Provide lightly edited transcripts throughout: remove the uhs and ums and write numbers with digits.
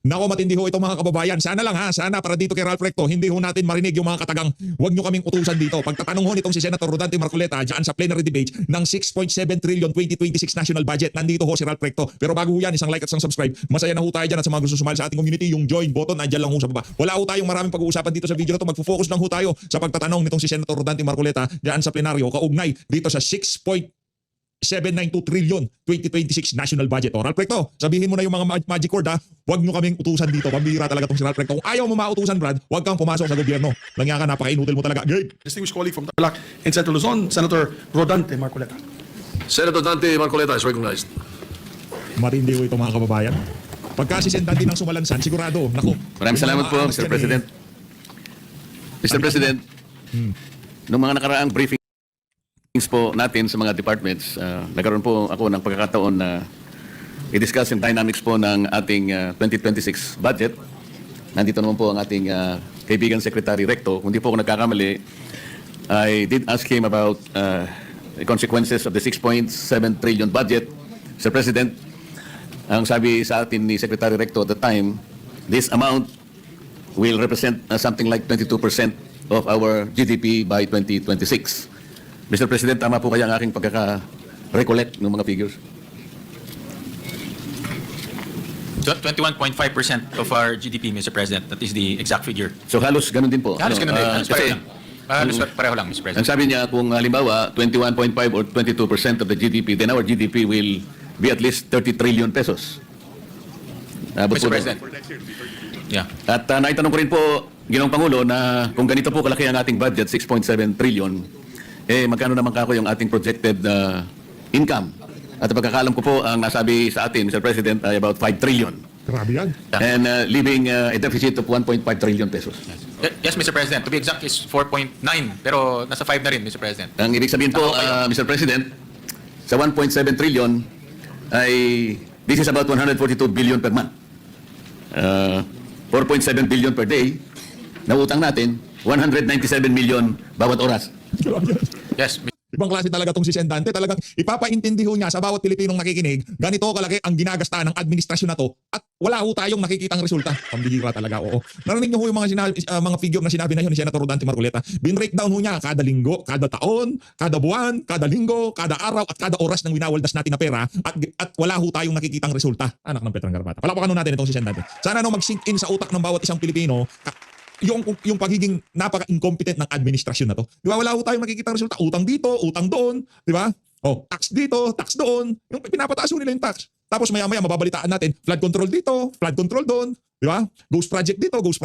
Nako, matindi ho ito mga kababayan. Sana lang ha, sana para dito kay Ralph Recto, hindi ho natin marinig yung mga katagang huwag nyo kaming utusan dito. Pagtatanong ho nitong si Senator Rodante Marcoleta dyan sa plenary debate ng 6.7 trillion 2026 national budget, nandito ho si Ralph Recto. Pero bago ho yan, isang like at isang subscribe. Masaya na ho tayo dyan at sa mga gusto sumali sa ating community, yung join button, andyan lang ho sa baba. Wala ho tayong maraming pag-uusapan dito sa video na to. Magfo-focus lang ho tayo sa pagtatanong nitong si Senator Rodante Marcoleta dyan sa plenaryo kaugnay dito sa 6.792 trillion 2026 national budget. O, Ralph Recto, sabihin mo na yung mga magic word ha. Huwag nyo kaming utusan dito. Pambihira talaga tong si Ralph Recto. Kung ayaw mo mautusan, Brad, huwag kang pumasok sa gobyerno. Langya ka, napaka-inutil mo talaga. Game! Distinguished colleague from Tarlac in Central Luzon, Senator Rodante Marcoleta. Senator Dante Marcoleta is recognized. Marindi ho ito mga kababayan. Pagka si Sendante ng sumalansan, sigurado. Naku, Maraming salamat po, aangas yan Mr. President. Mr. President, noong mga nakaraang briefings po natin sa mga departments, nagkaroon po ako ng pagkakataon na i-discuss yung dynamics po ng ating 2026 budget. Nandito naman po ang ating kaibigan Secretary Recto. Kung di po ako nagkakamali, I did ask him about the consequences of the 6.7 trillion budget. Mr. President, ang sabi sa atin ni Secretary Recto at the time, this amount will represent something like 22% of our GDP by 2026. Mr. President, tama po kaya ang aking pagkaka-recollect ng mga figures? 21.5% of our GDP, Mr. President. That is the exact figure. So halos ganun din po. Halos ganun din. Halos kasi pareho lang. Halos pareho lang, Mr. ang President. sabi niya, kung halimbawa 21.5 or 22% of the GDP, then our GDP will be at least 30 trillion pesos. Mr. President. Yeah. At naitanong ko rin po, Ginoong Pangulo, na kung ganito po kalaki ang ating budget, 6.7 trillion, magkano naman kako yung ating projected income? At pagkakalam ko po, ang nasabi sa atin, Mr. President, ay about 5 trillion. grabe yan. And leaving a deficit of 1.5 trillion pesos. Yes, Mr. President. To be exact is 4.9. Pero nasa 5 na rin, Mr. President. Ang ibig sabihin po, Mr. President, sa 1.7 trillion, ay this is about 142 billion per month. 4.7 billion per day, na utang natin, 197 million bawat oras. Grabe yan. Yes, Ibang klase talaga tong si Sendante. Talagang ipapaintindi ho niya sa bawat Pilipinong nakikinig, ganito kalaki ang ginagasta ng administrasyon na to at wala ho tayong nakikitang resulta. Pambihira talaga, oo. Narinig niyo ho yung mga figure na sinabi na yun ni Senator Rodante Marcoleta. Binbreakdown ho niya kada linggo, kada taon, kada buwan, kada linggo, kada araw at kada oras ng winawaldas natin na pera at wala ho tayong nakikitang resulta. Anak ng Petrang Garapata. Palakpakan ho natin itong si Sendante. Sana no mag-sink in sa utak ng bawat isang Pilipino yung pagiging napaka-incompetent ng administrasyon na to. Di ba? Wala ho tayong makikita resulta. Utang dito, utang doon. Di ba? O, tax dito, tax doon. Yung pinapataas ho nila yung tax. Tapos maya-maya mababalitaan natin, flood control dito, flood control doon. Di ba? Ghost project dito, ghost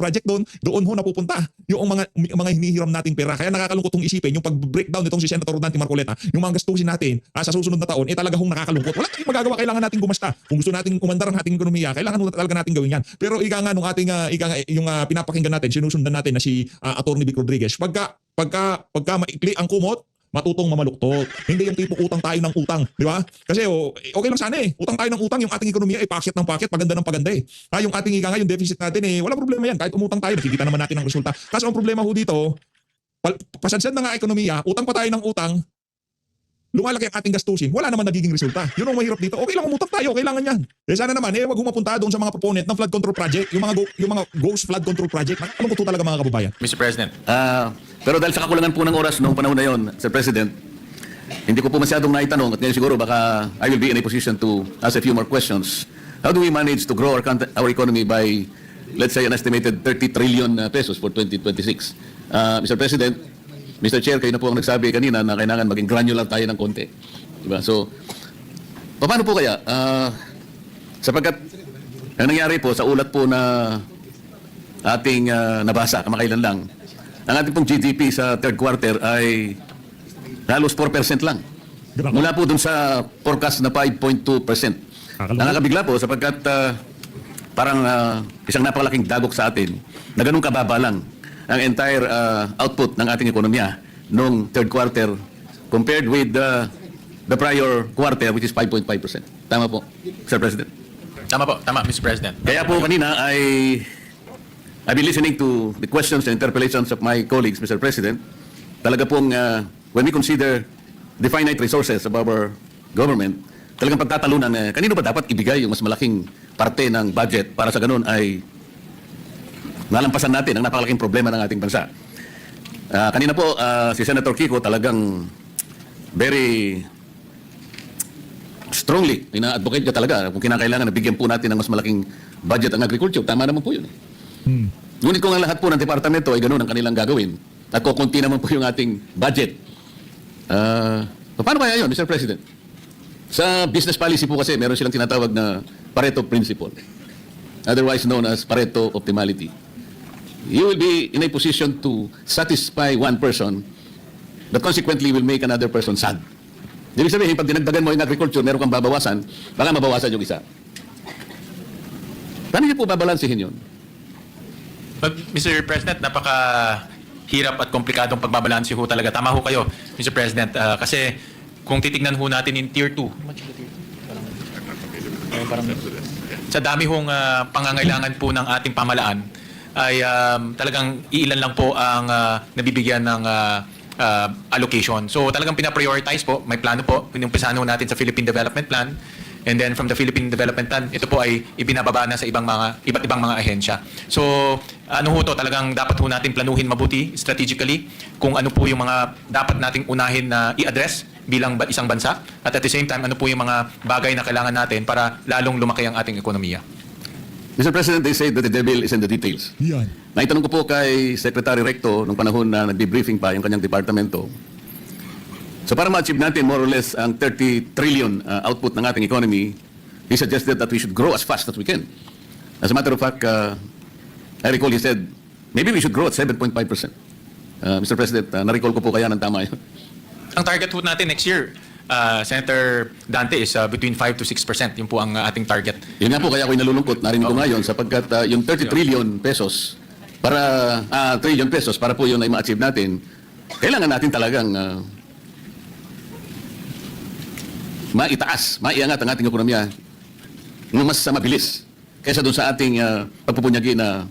project doon. Doon ho napupunta yung mga hinihiram nating pera. Kaya nakakalungkot tong isipin yung pag-breakdown nitong si Senator Rodante Marcoleta, yung mga gastusin natin sa susunod na taon, talaga hong nakakalungkot. Wala tayong magagawa, kailangan nating gumasta. Kung gusto nating umandar ang ating ekonomiya, kailangan talaga nating gawin yan. Pero ika nga nung ating yung pinapakinggan natin, sinusundan natin na si Attorney Vic Rodriguez, pagka maikli ang kumot, matutong mamaluktot. Hindi yung tipo utang tayo ng utang, di ba? Kasi okay lang sana eh. Utang tayo ng utang, yung ating ekonomiya ay packet ng packet, paganda ng paganda eh. Yung ating ika nga, yung deficit natin wala problema yan. Kahit umutang tayo, nakikita naman natin ang resulta. Kaso ang problema ho dito, pasadsan na nga ekonomiya, utang pa tayo ng utang, lumalaki ang ating gastusin, wala naman nagiging resulta. Yun ang mahirap dito. Okay lang umutang tayo, kailangan yan. Sana naman, wag humapunta doon sa mga proponent ng flood control project, yung mga ghost flood control project. Ano ko talaga mga kababayan? Mr. President. Pero dahil sa kakulangan po ng oras noong panahon na yon, Sir President, hindi ko po masyadong naitanong at ngayon siguro baka I will be in a position to ask a few more questions. How do we manage to grow our economy by, let's say, an estimated 30 trillion pesos for 2026? Mr. President, Mr. Chair, kayo na po ang nagsabi kanina na kailangan maging granular tayo ng konti. Diba? So, paano po kaya? Sapagkat ang nangyari po sa ulat po na ating nabasa kamakailan lang, ang ating pong GDP sa third quarter ay halos 4% lang. Mula po dun sa forecast na 5.2%. Nakakabigla po sapagkat parang isang napakalaking dagok sa atin na ganun kababa lang ang entire output ng ating ekonomiya noong third quarter compared with the prior quarter which is 5.5%. Tama po, Sir President? Tama po. Tama, Mr. President. Kaya po kanina I've been listening to the questions and interpellations of my colleagues, Mr. President. Talaga pong when we consider the finite resources of our government, talagang pagtatalunan kanino ba dapat ibigay yung mas malaking parte ng budget para sa ganun ay nalampasan natin ang napakalaking problema ng ating bansa. Kanina po, si Senator Kiko talagang very strongly ina-advocate ka talaga kung kinakailangan na bigyan po natin ng mas malaking budget ang agriculture. Tama naman po yun. Ngunit kung ang lahat po ng departamento ay ganun ang kanilang gagawin at kukunti naman po yung ating budget, paano kaya yun, Mr. President? Sa business policy po kasi, meron silang tinatawag na Pareto Principle, otherwise known as Pareto Optimality. You will be in a position to satisfy one person that consequently will make another person sad. Ibig sabihin, pag dinagdagan mo yung agriculture, meron kang babawasan, baka mabawasan yung isa. Paano niyo po babalansihin yun? But, Mr. President, napaka-hirap at komplikadong pagbabalanse ho talaga. Tama ho kayo, Mr. President. Kasi kung titignan ho natin in Tier 2, sa dami hong pangangailangan po ng ating pamalaan, ay talagang iilan lang po ang nabibigyan ng allocation. So talagang pinaprioritize po, may plano po, pinumpisahan ho natin sa Philippine Development Plan, and then from the Philippine Development Plan, ito po ay ibinababa na sa iba't ibang mga ahensya. So ano ho to, talagang dapat ho natin planuhin mabuti strategically kung ano po yung mga dapat nating unahin na i-address bilang isang bansa, at at the same time ano po yung mga bagay na kailangan natin para lalong lumaki ang ating ekonomiya. Mr. President, they say that the devil is in the details. Yan. Naitanong ko po kay Secretary Recto nung panahon na nagbe-briefing pa yung kanyang departamento. So para ma-achieve natin more or less ang 30 trillion output ng ating economy, he suggested that we should grow as fast as we can. As a matter of fact, I recall he said, maybe we should grow at 7.5%. Mr. President, na-recall ko po kaya ng tama yun. Ang target po natin next year, Senator Dante, is between 5 to 6%. Yun po ang ating target. Yun nga po, kaya ako'y nalulungkot, narinig ko ngayon, sapagkat yung 30 trillion pesos para po yun ay ma-achieve natin, kailangan natin talagang maiangat ang ating ekonomiya ng mas mabilis kaysa doon sa ating pagpupunyagi na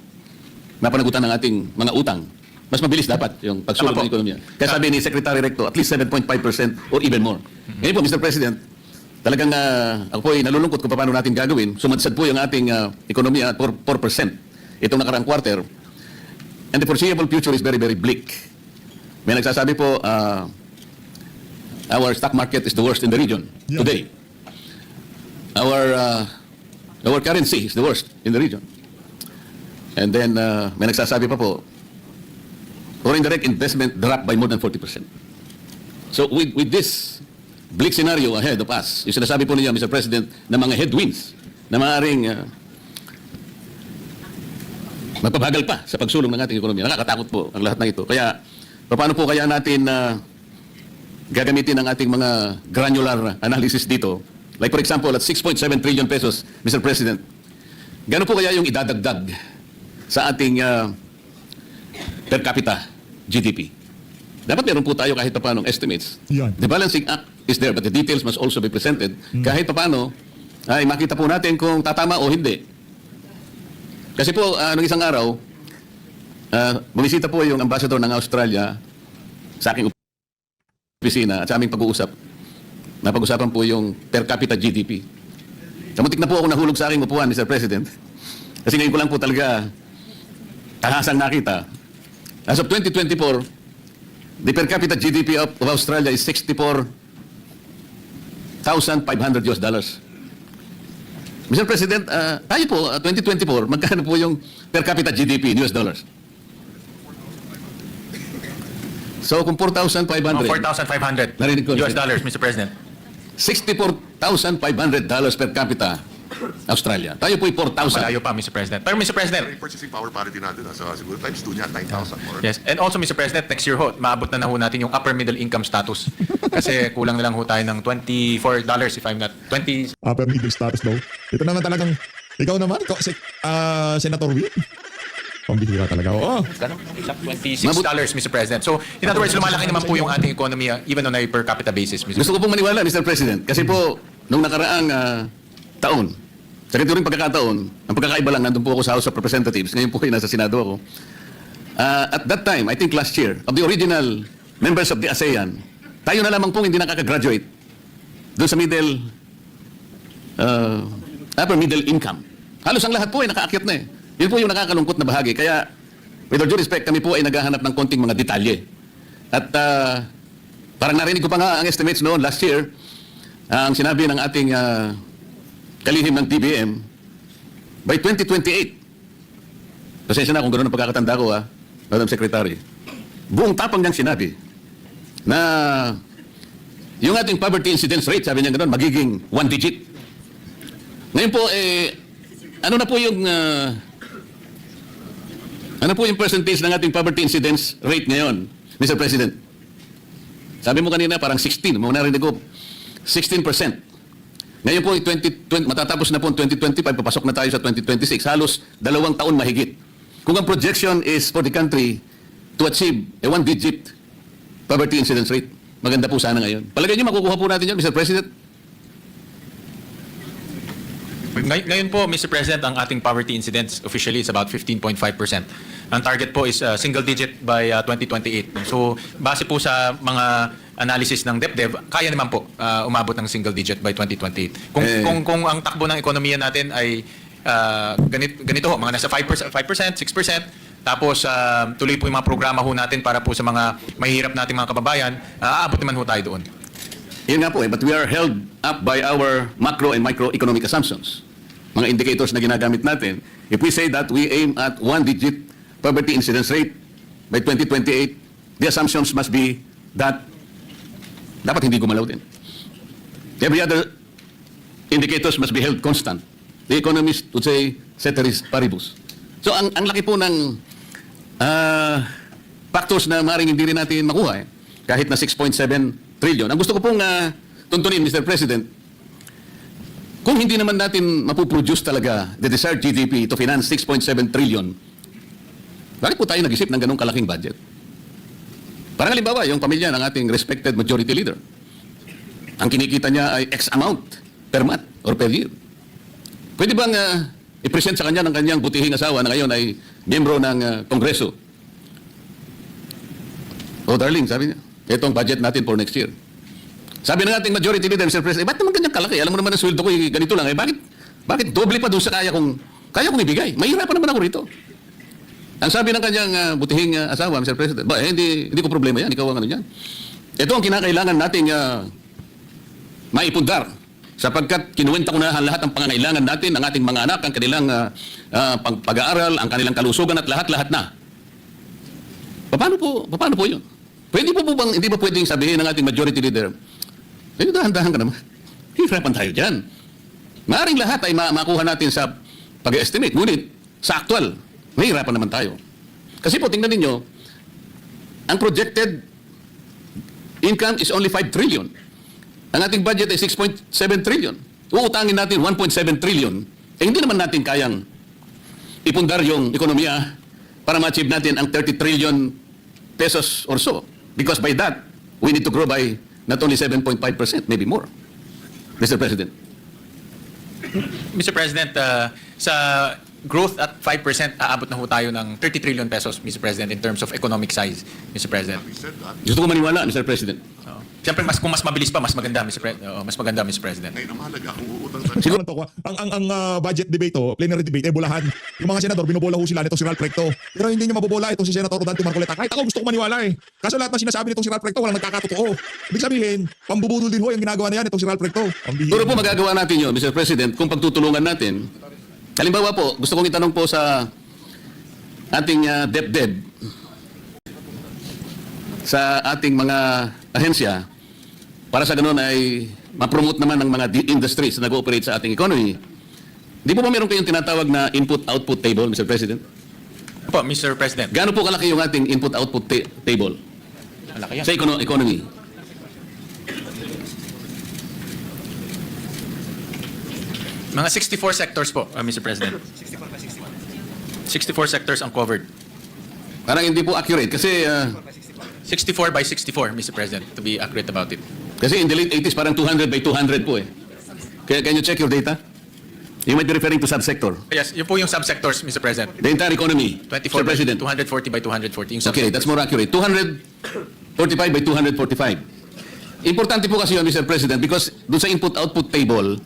napanagutan ng ating mga utang. Mas mabilis dapat yung pagsulong ng ekonomiya. Kaya sabi ni Secretary Recto, at least 7.5% or even more. Ngayon po, Mr. President, talagang ako po ay nalulungkot kung paano natin gagawin. Sumadsad po yung ating ekonomiya at 4% itong nakarang quarter. And the foreseeable future is very, very bleak. May nagsasabi po, our stock market is the worst in the region today. Our currency is the worst in the region. And then, may nagsasabi pa po, foreign direct investment dropped by more than 40%. So with this bleak scenario ahead of us, yung sinasabi po niya, Mr. President, na mga headwinds na maaaring magpabagal pa sa pagsulong ng ating ekonomiya. Nakakatakot po ang lahat ng ito. Kaya, paano po kaya natin gagamitin ang ating mga granular analysis dito? Like for example, at 6.7 trillion pesos, Mr. President, gano'n po kaya yung idadagdag sa ating per capita GDP? Dapat meron po tayo kahit paano estimates. Yan. The balancing act is there, but the details must also be presented. Kahit paano ay makita po natin kung tatama o hindi. Kasi po, nung isang araw, bumisita po yung ambassador ng Australia sa aking opisina at sa aming pag-uusap. Napag-usapan po yung per capita GDP. Kamuntik na po ako nahulog sa aking upuan, Mr. President. Kasi ngayon ko lang po talaga tahasang nakita. As of 2024, the per capita GDP of Australia is $64,500 US dollars. Mr. President, tayo po, 2024, magkano po yung per capita GDP in US dollars? So kung 4,500, Narinig ko, $4,500 US dollars, Mr. President. $64,500 per capita Australia. Tayo po'y 4,000. Malayo pa, Mr. President. Pero Mr. President, Purchasing power parity natin. So siguro times 2 niya, 9,000 more. yes, and also Mr. President, next year ho, maabot na ho natin yung upper middle income status. Kasi kulang na lang ho tayo ng $24 if I'm not, 20... Upper middle status daw. Ito naman talagang, ikaw naman, Senator Will. Pambihira talaga. Oo. $26, Mr. President. So, in other words, lumalaki naman po yung ating economy even on a per capita basis, Mr. Gusto ko pong maniwala, Mr. President, kasi po, nung nakaraang taon, sa ganito rin pagkakataon, ang pagkakaiba lang, nandun po ako sa House of Representatives, ngayon po ay nasa Senado ako. At that time, I think last year, of the original members of the ASEAN, tayo na lamang pong hindi nakaka-graduate doon sa upper middle income. Halos ang lahat po ay nakaakyat na eh. Yun po yung nakakalungkot na bahagi. Kaya, with all due respect, kami po ay naghahanap ng konting mga detalye. At parang narinig ko pa nga ang estimates noon last year, ang sinabi ng ating kalihim ng DBM, by 2028, pasensya na kung gano'n ang pagkakatanda ko, Madam Secretary, buong tapang niyang sinabi na yung ating poverty incidence rate, sabi niya gano'n, magiging 1 digit. Ngayon po, ano na po yung percentage ng ating poverty incidence rate ngayon, Mr. President? Sabi mo kanina, parang 16. Mga narinig ko, 16%. Ngayon po, matatapos na po ang 2025, papasok na tayo sa 2026. Halos 2 taon mahigit. Kung ang projection is for the country to achieve a 1-digit poverty incidence rate, maganda po sana ngayon. Palagay niyo, makukuha po natin yan, Mr. President? Ngayon po, Mr. President, ang ating poverty incidence officially is about 15.5%. Ang target po is single digit by 2028. So, base po sa mga analysis ng DepDev, kaya naman po umabot ng single digit by 2028. Kung ang takbo ng ekonomiya natin ay ganito ho, mga nasa 5%, 6%, tapos tuloy po yung mga programa ho natin para po sa mga mahihirap nating mga kababayan, aabot naman ho tayo doon. Yun nga po but we are held up by our macro and microeconomic assumptions. Mga indicators na ginagamit natin. If we say that we aim at 1-digit poverty incidence rate by 2028, the assumptions must be that dapat hindi gumalaw din. Every other indicators must be held constant. The economist would say, ceteris paribus. So ang laki po ng factors na maaaring hindi rin natin makuha kahit na 6.7 trillion. Ang gusto ko pong tuntunin, Mr. President, kung hindi naman natin mapuproduce talaga the desired GDP to finance 6.7 trillion, bakit po tayo nag-isip ng ganong kalaking budget? Parang halimbawa, yung pamilya ng ating respected majority leader, ang kinikita niya ay X amount per month or per year. Pwede bang i-present sa kanya ng kanyang butihing asawa na ngayon ay miyembro ng Kongreso? Oh, darling, sabi niya, ito ang budget natin for next year. Sabi ng ating majority leader, Mr. President, ba't naman ganyang kalaki? Alam mo naman ang sweldo ko, ganito lang. Bakit doble pa doon sa kaya kong ibigay? Mahirapan naman ako rito. Ang sabi ng kanyang butihing asawa, Mr. President, hindi ko problema yan, ikaw ang ano yan. Ito ang kinakailangan nating maipundar sapagkat kinuwenta ko na lahat ng pangangailangan natin, ng ating mga anak, ang kanilang pag-aaral, ang kanilang kalusugan at lahat-lahat na. Paano po yun? Pwede po bang, hindi ba pwedeng sabihin ng ating majority leader, dahan-dahan ka naman. Hirapan tayo dyan. Maaring lahat ay makuha natin sa pag-estimate. Ngunit, sa actual, mahirapan naman tayo. Kasi po, tingnan ninyo, ang projected income is only 5 trillion. Ang ating budget ay 6.7 trillion. Uutangin natin 1.7 trillion. Hindi naman natin kayang ipundar yung ekonomiya para ma-achieve natin ang 30 trillion pesos or so. Because by that, we need to grow by not only 7.5%, maybe more. Mr. President. Mr. President, sa growth at 5%, aabot na ho tayo ng 30 trillion pesos, Mr. President, in terms of economic size, Mr. President. We said that. Gusto ko maniwala, Mr. President. Siyempre, kung mas mabilis pa, mas maganda, Mr. President. Ngayon ang mahalaga kung uutang tayo. Siguro to ko, ang budget debate plenary debate, bulahan. Yung mga senador, binubola ho sila nito si Ralph Recto. Pero hindi niya mabobola itong si Senator Rodante Marcoleta. Kahit ako gusto ko maniwala Kaso lahat ng sinasabi nitong si Ralph Recto, walang nagkakatotoo. Ibig sabihin, pambubudol din ho yung ginagawa na yan itong si Ralph Recto. Siguro po magagawa natin yun, Mr. President, kung pagtutulungan natin. Halimbawa po, gusto kong itanong po sa ating DepDev, sa ating mga ahensya, para sa ganun ay ma-promote naman ng mga industries na nag-ooperate sa ating economy. Di po ba meron kayong tinatawag na input-output table, Mr. President? Po, Mr. President. Gaano po kalaki yung ating input-output table Malaki yan. sa economy? Mga 64 sectors po, Mr. President. 64 sectors ang covered. Parang hindi po accurate kasi 64 by 64, Mr. President, to be accurate about it. kasi in the late 80s parang 200 by 200 po Kaya can you check your data? You might be referring to subsector. Yes, yun po yung subsectors, Mr. President. The entire economy, 24 Mr. President. 240 by 240. Yung Okay, subsectors. that's more accurate. 245 by 245. Importante po kasi yun, Mr. President, because doon sa input-output table,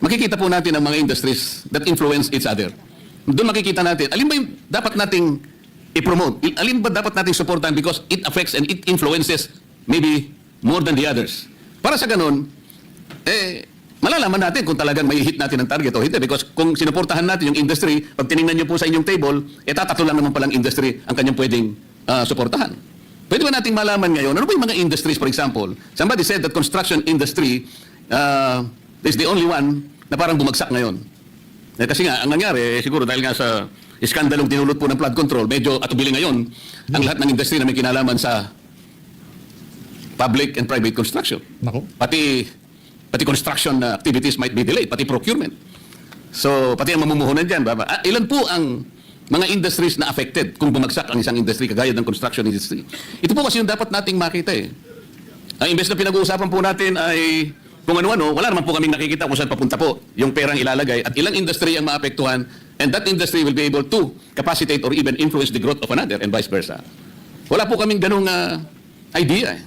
makikita po natin ang mga industries that influence each other. Doon makikita natin, alin ba yung dapat nating i-promote? Alin ba dapat nating supportan because it affects and it influences maybe more than the others. Para sa ganun, malalaman natin kung talagang may hit natin ang target o hindi. Because kung sinuportahan natin yung industry, pag tinignan nyo po sa inyong table, tatlo lang naman palang industry ang kanyang pwedeng suportahan. Pwede ba nating malaman ngayon, ano ba yung mga industries, for example? Somebody said that construction industry is the only one na parang bumagsak ngayon. Kasi nga, ang nangyari, siguro dahil nga sa iskandalong dinulot po ng flood control, medyo atubili ngayon ang lahat ng industry na may kinalaman sa public and private construction. Nako. Pati construction activities might be delayed, pati procurement. So, pati ang mamumuhunan dyan. Ilan po ang mga industries na affected kung bumagsak ang isang industry, kagaya ng construction industry? Ito po kasi yung dapat nating makita eh. Ang imbes na pinag-uusapan po natin ay kung ano-ano, wala naman po kaming nakikita kung saan papunta po yung perang ilalagay at ilang industry ang maapektuhan, and that industry will be able to capacitate or even influence the growth of another and vice versa. Wala po kaming ganung idea eh.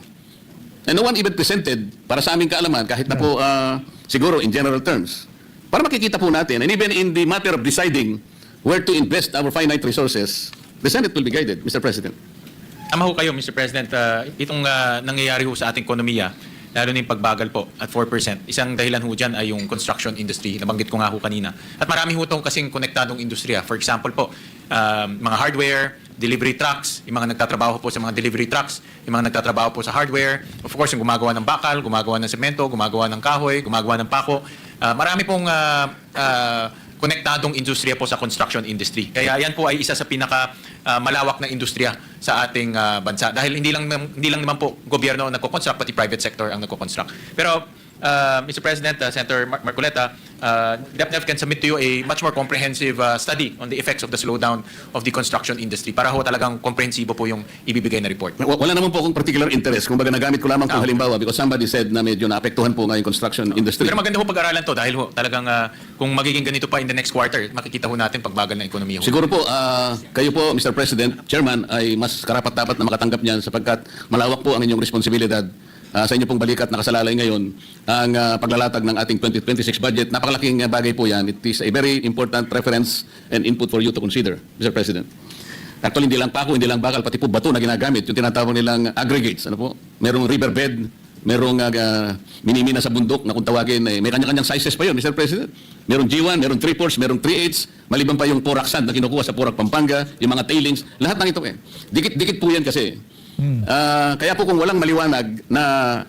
And no one even presented para sa aming kaalaman, kahit na po siguro in general terms, para makikita po natin, and even in the matter of deciding where to invest our finite resources, the Senate will be guided, Mr. President. Tama ho kayo, Mr. President. Itong nangyayari ho sa ating ekonomiya, lalo na yung pagbagal po at 4%. Isang dahilan ho dyan ay yung construction industry. Nabanggit ko nga ho kanina. At marami ho itong kasing konektadong industriya. For example po, mga hardware, delivery trucks, yung mga nagtatrabaho po sa mga delivery trucks, yung mga nagtatrabaho po sa hardware, of course, yung gumagawa ng bakal, gumagawa ng semento, gumagawa ng kahoy, gumagawa ng pako. Marami pong konektadong industriya po sa construction industry. Kaya yan po ay isa sa pinaka malawak na industriya sa ating bansa. Dahil hindi lang naman po gobyerno ang nagko-construct, pati private sector ang nagko-construct. Pero Mr. President, Senator Marcoleta, DepNev can submit to you a much more comprehensive study on the effects of the slowdown of the construction industry para ho talagang komprehensibo po yung ibibigay na report. Wala naman po akong particular interest. Kumbaga nagamit ko lamang kung halimbawa because somebody said na medyo naapektuhan po nga yung construction industry. Pero maganda ho pag-aralan to dahil ho talagang kung magiging ganito pa in the next quarter, makikita ho natin pagbagal ng ekonomiya ho. Siguro po, kayo po, Mr. President, Chairman, ay mas karapat-dapat na makatanggap niyan sapagkat malawak po ang inyong responsibilidad sa inyo pong balikat nakasalalay ngayon ang paglalatag ng ating 2026 budget. Napakalaking bagay po yan. It is a very important reference and input for you to consider, Mr. President. Actually, hindi lang pako, hindi lang bakal, pati po bato na ginagamit, yung tinatawag nilang aggregates. Ano po? Merong riverbed, merong minimina sa bundok na kung tawagin, may kanya-kanyang sizes pa yun, Mr. President. Merong G1, merong 3/4, merong 3/8, maliban pa yung Porac sand na kinukuha sa Porac, Pampanga, yung mga tailings, lahat ng ito eh. Dikit-dikit po yan kasi. Kaya po kung walang maliwanag na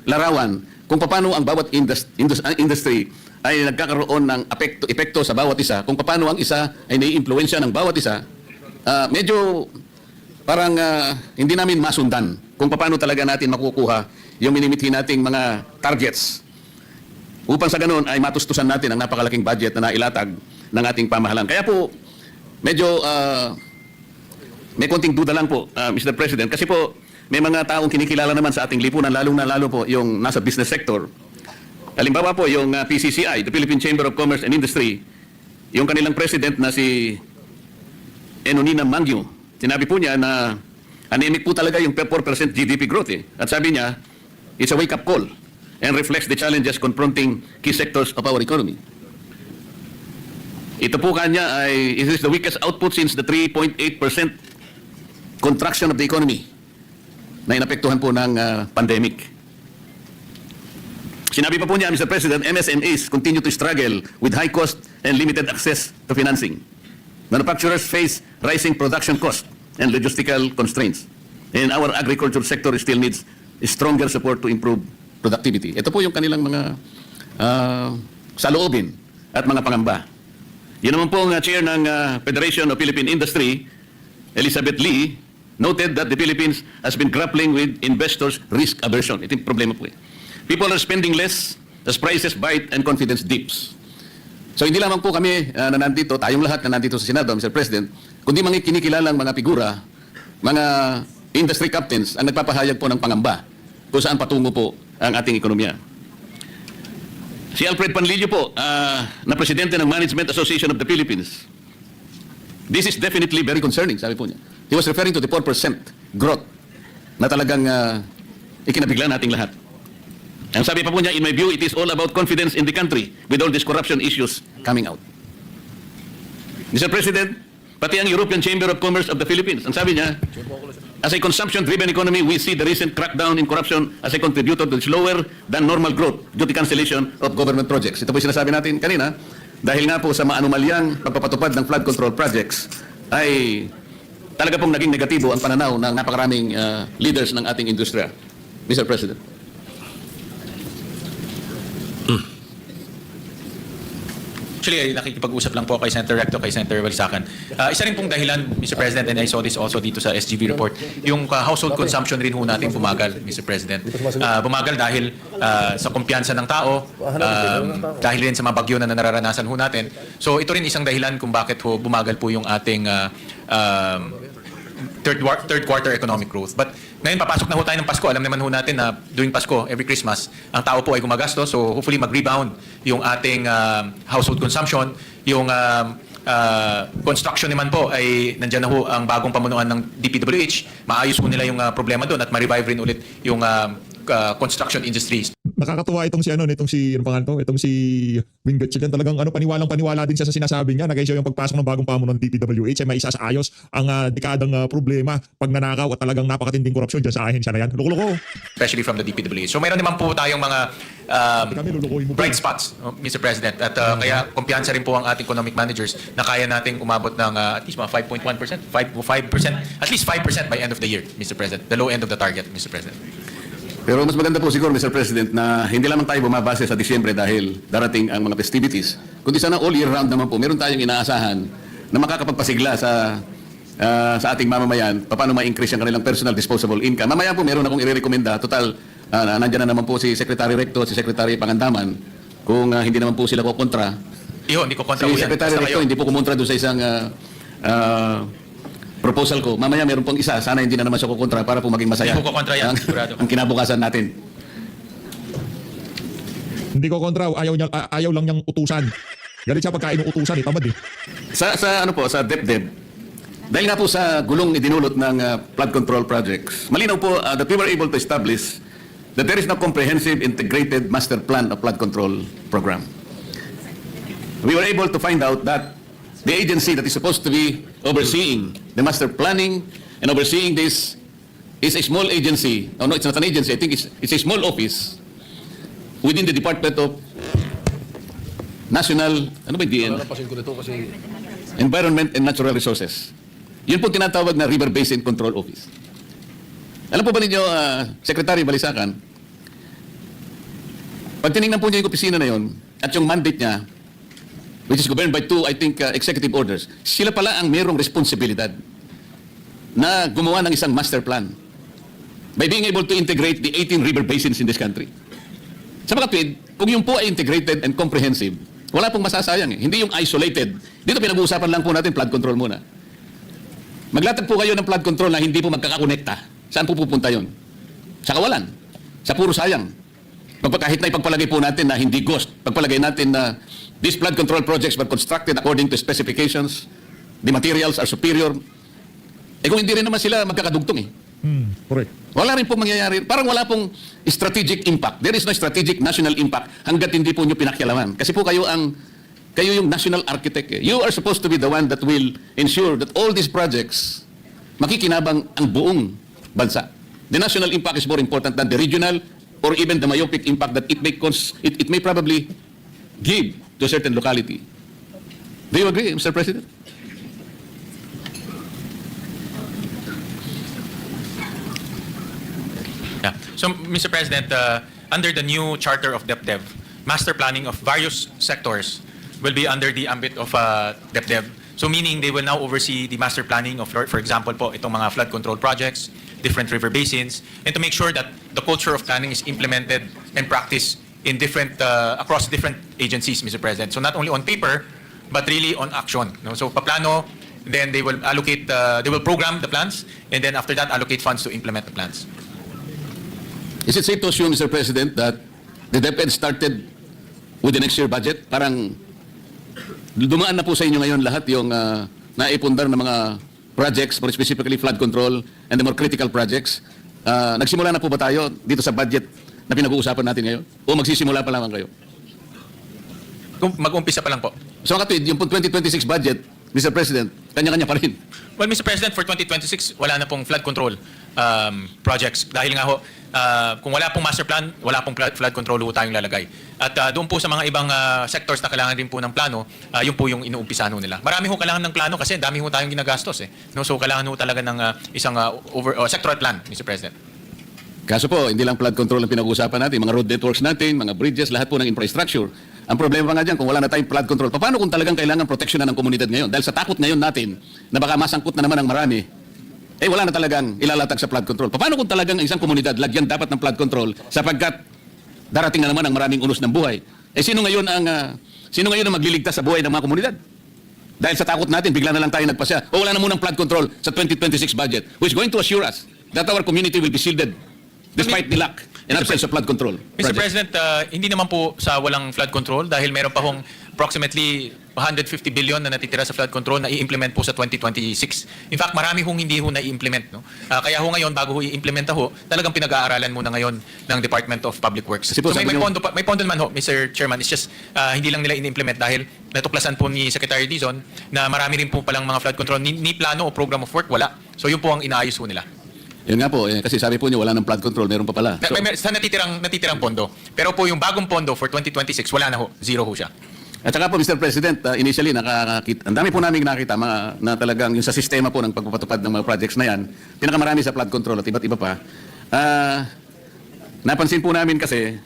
larawan kung paano ang bawat industry ay nagkakaroon ng epekto sa bawat isa, kung paano ang isa ay nai-impluwensya ng bawat isa, medyo parang hindi namin masundan kung paano talaga natin makukuha yung minimithi nating mga targets upang sa ganun ay matustusan natin ang napakalaking budget na nailatag ng ating pamahalaan. Kaya po medyo may konting duda lang po, Mr. President, kasi po may mga taong kinikilala naman sa ating lipunan, lalo po yung nasa business sector. Halimbawa po yung PCCI, the Philippine Chamber of Commerce and Industry, yung kanilang president na si Enonina Mangyo, sinabi po niya na anemic po talaga yung 4% GDP growth eh. At sabi niya, it's a wake-up call and reflects the challenges confronting key sectors of our economy. Ito po kanya ay, it is the weakest output since the 3.8% contraction of the economy na inapektuhan po ng pandemic. Sinabi pa po niya, Mr. President, MSMEs continue to struggle with high cost and limited access to financing. Manufacturers face rising production costs and logistical constraints. And our agriculture sector still needs stronger support to improve productivity. Ito po yung kanilang mga saloobin at mga pangamba. Yun naman po ang chair ng Federation of Philippine Industry, Elizabeth Lee, noted that the Philippines has been grappling with investors' risk aversion. Ito yung problema po eh. People are spending less as prices bite and confidence dips. So hindi lamang po kami na nandito, tayong lahat na nandito sa Senado, Mr. President, kundi mga kinikilalang mga figura, mga industry captains ang nagpapahayag po ng pangamba kung saan patungo po ang ating ekonomiya. Si Alfred Panlilio po, na presidente ng Management Association of the Philippines. This is definitely very concerning, sabi po niya. He was referring to the 4% growth na talagang ikinabigla nating lahat. Ang sabi pa po niya, in my view, it is all about confidence in the country with all these corruption issues coming out. Mr. President, pati ang European Chamber of Commerce of the Philippines, ang sabi niya, as a consumption-driven economy, we see the recent crackdown in corruption as a contributor to slower than normal growth due to cancellation of government projects. Ito po yung sinasabi natin kanina, dahil nga po sa maanumalyang pagpapatupad ng flood control projects, ay talaga pong naging negatibo ang pananaw ng napakaraming leaders ng ating industriya. Mr. President. Actually, nakikipag-usap lang po kay Senator Recto, kay Senator Balsacan. Isa rin pong dahilan, Mr. President, and I saw this also dito sa SGB report, yung household consumption rin ho natin bumagal, Mr. President. Bumagal dahil sa kumpiyansa ng tao, dahil rin sa mga bagyo na nararanasan ho natin. So ito rin isang dahilan kung bakit ho bumagal po yung ating third quarter economic growth. But ngayon, papasok na ho tayo ng Pasko. Alam naman ho natin na during Pasko, every Christmas, ang tao po ay gumagastos. So hopefully mag-rebound yung ating household consumption. Yung construction naman po ay nandyan na ho ang bagong pamunuan ng DPWH. Maayos ho nila yung problema doon at ma-revive rin ulit yung construction industries. Nakakatuwa itong si itong si Wing Gatchalian, talagang paniwalang-paniwala din siya sa sinasabi niya na kayo yung pagpasok ng bagong pamunuan ng DPWH ay may isasaayos ang dekadang problema, pagnanakaw at talagang napakatinding korupsyon dyan sa ahensya na yan. Loko-loko. Especially from the DPWH. So mayroon naman po tayong mga Kami lulukoy mo. bright spots, Mr. President. At kaya kumpiyansa rin po ang ating economic managers na kaya nating umabot ng at least mga 5.1%, 5%, at least 5% by end of the year, Mr. President. The low end of the target, Mr. President. Pero mas maganda po siguro, Mr. President, na hindi lamang tayo bumabase sa Disyembre dahil darating ang mga festivities, kundi sana all year round naman po, meron tayong inaasahan na makakapagpasigla sa ating mamamayan, paano ma-increase ang kanilang personal disposable income. Mamaya po meron akong i-recommenda, total, nandyan na naman po si Secretary Recto at si Secretary Pangandaman, kung hindi naman po sila kukontra. Hindi ko kontra Si po yan. Secretary Basta Recto kayo. hindi po kumontra doon sa isang proposal ko. Mamaya meron pong isa, sana hindi na naman siya kukontra para po maging masaya. Hindi ko kukontra yan, sigurado. ang kinabukasan natin. Hindi ko kontra, ayaw lang niyang utusan. Galit siya pagka inuutusan, tamad eh. Sa DepDep, dahil nga po sa gulong idinulot ng flood control projects, malinaw po that we were able to establish that there is no comprehensive integrated master plan of flood control program. We were able to find out that the agency that is supposed to be overseeing the master planning and overseeing this is a small agency. Oh no, it's not an agency. I think it's a small office within the Department of National, Environment and Natural Resources. Yun po tinatawag na River Basin Control Office. Alam po ba ninyo, Secretary Balisacan, pag tinignan po niyo yung opisina na yun at yung mandate niya, which is governed by two, I think, executive orders, sila pala ang mayroong responsibilidad na gumawa ng isang master plan by being able to integrate the 18 river basins in this country. Sa mga tweet, kung yung po ay integrated and comprehensive, wala pong masasayang eh. Hindi yung isolated. Dito pinag-uusapan lang po natin flood control muna. Maglatag po kayo ng flood control na hindi po magkakakonekta. Saan po pupunta yun? Sa kawalan. Sa puro sayang. Kahit na ipagpalagay po natin na hindi ghost, pagpalagay natin na these flood control projects were constructed according to specifications, the materials are superior, kung hindi rin naman sila magkakadugtong eh. Correct. Wala rin po mangyayari. Parang wala pong strategic impact. There is no strategic national impact hanggat hindi po nyo pinakialaman. Kasi po kayo yung national architect. Eh. You are supposed to be the one that will ensure that all these projects makikinabang ang buong bansa. The national impact is more important than the regional or even the myopic impact that it may probably give to a certain locality. Do you agree, Mr. President? Yeah. So, Mr. President, under the new charter of DepDev, master planning of various sectors will be under the ambit of DepDev. So, meaning they will now oversee the master planning of, for example po, itong mga flood control projects, different river basins, and to make sure that the culture of planning is implemented and practiced in across different agencies, Mr. President. So, not only on paper, but really on action. No? So, paplano, then they will allocate, they will program the plans, and then after that, allocate funds to implement the plans. Is it safe to assume, Mr. President, that the DepEd started with the next year budget? Parang dumaan na po sa inyo ngayon lahat yung naipundar ng mga projects, more specifically flood control and the more critical projects. Nagsimula na po ba tayo dito sa budget na pinag-uusapan natin ngayon? O magsisimula pa lamang kayo? Mag-umpisa pa lang po. So ang katwid, yung 2026 budget, Mr. President, kanya-kanya pa rin. Well, Mr. President, for 2026, wala na pong flood control projects. Dahil nga ho, kung wala pong master plan, wala pong flood control ho tayong lalagay. At doon po sa mga ibang sectors na kailangan din po ng plano, yun po yung inuumpisahan ho nila. Marami ho kailangan ng plano kasi dami ho tayong ginagastos. No? So kailangan ho talaga ng isang sectoral plan, Mr. President. Kaso po, hindi lang flood control ang pinag-uusapan natin, mga road networks natin, mga bridges, lahat po ng infrastructure. Ang problema pa nga dyan, kung wala na tayong flood control, paano kung talagang kailangan proteksyonan ng komunidad ngayon? Dahil sa takot ngayon natin, na baka masangkot na naman ang marami, wala na talagang ilalatag sa flood control. Paano kung talagang ang isang komunidad lagyan dapat ng flood control sapagkat darating na naman ang maraming unos ng buhay? Sino ngayon ang magliligtas sa buhay ng mga komunidad? Dahil sa takot natin, bigla na lang tayo nagpasya. Wala na munang flood control sa 2026 budget, which is going to assure us that our community will be shielded despite the lack and absence of flood control. Mr. project. President, hindi naman po sa walang flood control dahil meron pa hong approximately 150 billion na natitira sa flood control na i-implement po sa 2026. In fact, marami hong hindi ho na-i-implement. No? Kaya ho ngayon, bago ho i-implement ho, talagang pinag-aaralan muna ngayon ng Department of Public Works. Kasi po, So may sabi niyo- pondo naman ho, Mr. Chairman. It's just hindi lang nila in-implement dahil natuklasan po ni Secretary Dizon na marami rin po palang mga flood control. Ni plano o program of work, wala. So yun po ang inaayos ho nila. Yun nga po, kasi sabi po niyo wala ng flood control, meron pa pala. So, Sa natitirang pondo. Pero po yung bagong pondo for 2026, wala na ho. Zero ho siya. at saka po, Mr. President, initially, ang dami po namin nakita na talagang yung sa sistema po ng pagpapatupad ng mga projects na yan, pinakamarami sa flood control at iba't iba pa. Napansin po namin kasi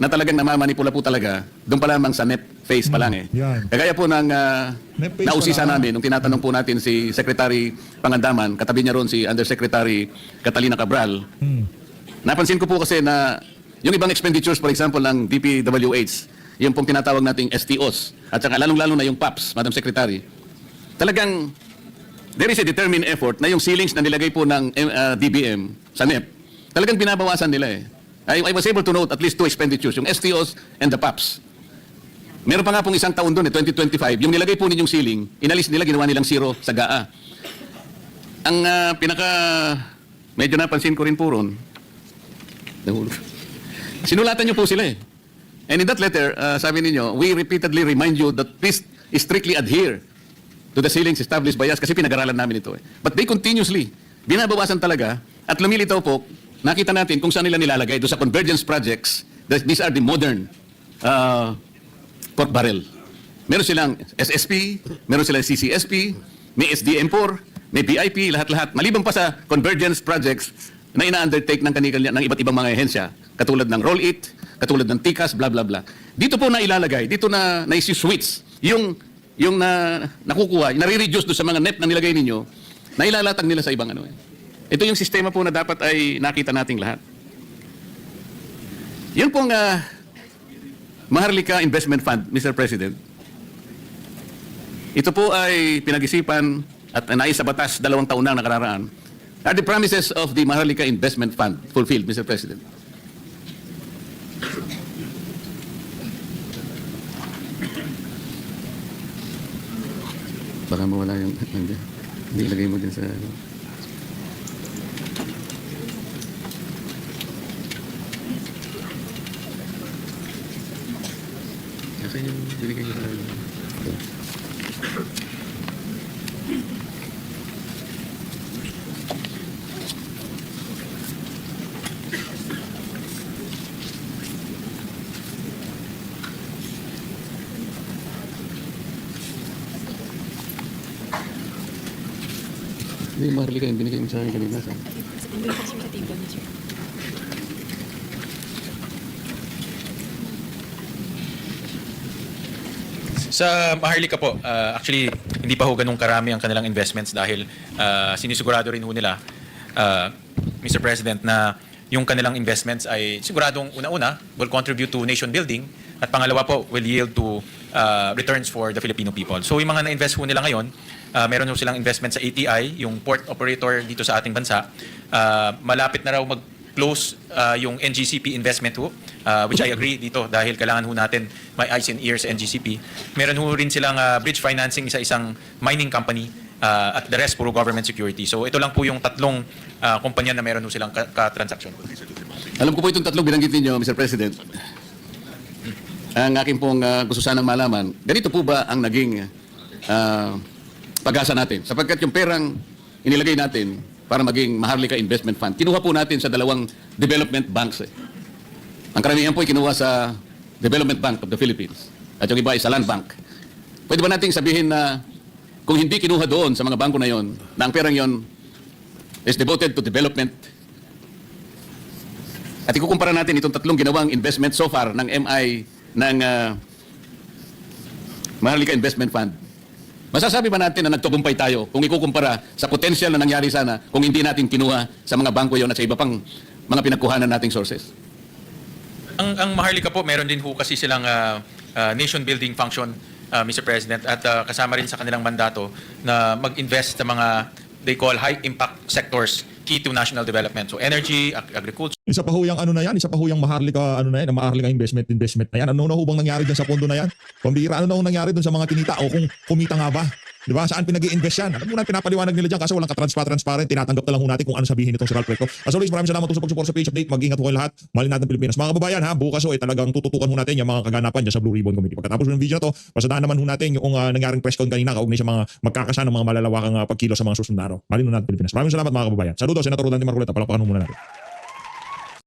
na talagang namamanipula po talaga doon pa lamang sa NEP phase pa lang yan. Kagaya po ng NEP phase nausisa pa lang. namin nung tinatanong po natin si Secretary Pangandaman, katabi niya ron si Undersecretary Catalina Cabral. Napansin ko po kasi na yung ibang expenditures, for example, ng DPWH, yung pong tinatawag nating STOs, at saka lalong-lalo na yung PAPS, Madam Secretary, talagang there is a determined effort na yung ceilings na nilagay po ng DBM sa NEP, talagang binabawasan nila I was able to note at least 2 expenditures, yung STOs and the PAPS. Meron pa nga pong isang taon doon, 2025, yung nilagay po ninyong ceiling, inalis nila, ginawa nilang zero sa GAA. Ang medyo napansin ko rin po ron, sinulatan niyo po sila And in that letter, sabi ninyo, we repeatedly remind you that please strictly adhere to the ceilings established by us kasi pinag-aralan namin ito But they continuously, binabawasan talaga at lumilitaw po, nakita natin kung saan nila nilalagay doon sa convergence projects. These are the modern pork barrel. Meron silang SSP, meron silang CCSP, may SDM4, may BIP, lahat-lahat. Maliban pa sa convergence projects na ina-undertake ng iba't ibang mga ehensya, katulad ng Roll-It, katulad ng TICAS, blah, blah, blah. Dito po na ilalagay, dito na isi-switch yung nakukuha, nare-reduce doon sa mga NEP na nilagay ninyo, na ilalatag nila sa ibang Ito yung sistema po na dapat ay nakita nating lahat. Yun pong Maharlika Investment Fund, Mr. President. Ito po ay pinag-isipan at naisa batas 2 taon na nakararaan. Are the promises of the Maharlika Investment Fund fulfilled, Mr. President? Baka mawala yung... Hindi ilagay mo din sa... Nasaan yung binigay ko sa... Hindi, Maharlika, yung binigay mo sa akin kanina. Andun po sir sa table niya, sir. Sa Maharlika po, actually, hindi pa ho ganun karami ang kanilang investments dahil sinisigurado rin ho nila, Mr. President, na yung kanilang investments ay siguradong una-una will contribute to nation building at pangalawa po will yield to returns for the Filipino people. So yung mga na-invest ho nila ngayon, meron ho silang investment sa ATI, yung port operator dito sa ating bansa. Malapit na raw mag-close yung NGCP investment ho, which I agree dito dahil kailangan ho natin may eyes and ears sa NGCP. Meron ho rin silang bridge financing isa-isang mining company at the rest puro government security. So ito lang po yung tatlong kumpanya na meron ho silang ka-transaction. Alam ko po itong tatlong binanggit ninyo, Mr. President. Ang aking pong gusto sanang malaman, ganito po ba ang naging pag-asa natin? Sapagkat yung perang inilagay natin para maging Maharlika Investment Fund, kinuha po natin sa dalawang development banks. Ang karamihan po ay kinuha sa Development Bank of the Philippines at yung iba ay sa Land Bank. Pwede ba nating sabihin na kung hindi kinuha doon sa mga bangko na yon, na ang perang yon is devoted to development? At ikukumpara natin itong tatlong ginawang investment so far ng MI ng Maharlika Investment Fund. Masasabi ba natin na nagtagumpay tayo kung ikukumpara sa potential na nangyari sana kung hindi natin kinuha sa mga bangko yon at sa iba pang mga pinagkuhanan nating sources? Ang Maharlika po, meron din ho kasi silang nation building function, Mr. President, at kasama rin sa kanilang mandato na mag-invest sa mga they call high impact sectors key to national development. So energy, agriculture. Isa pa ho yung ano na yan, isa pa ho yung Maharlika ano na yan, Maharlika investment na yan. Ano na ho bang nangyari dyan sa pondo na yan? Pambira, ano na ho nangyari dun sa mga kinita o kung kumita nga ba? Di ba? Saan pinag-i-invest yan? Alam mo na, pinapaliwanag nila dyan kasi walang transparent, tinatanggap na lang ho natin kung ano sabihin itong si Ralph Recto. As always, maraming salamat po sa pag-support sa page update. Mag-ingat po kayo lahat. Mahalin natin Pilipinas. Mga kababayan ha, bukas ho, talagang tututukan ho natin yung mga kaganapan dyan sa Blue Ribbon Committee. Pagkatapos ng video na to, pasadaan naman ho natin yung nangyaring press con kanina kaugnay sa mga magkakasa ng mga malalawakang pagkilo sa mga susunod na araw. Mahalin ho natin Pilipinas. Maraming salamat mga kababayan. Saludo, Senator Rodante Marcoleta. Palakpakan ho muna natin.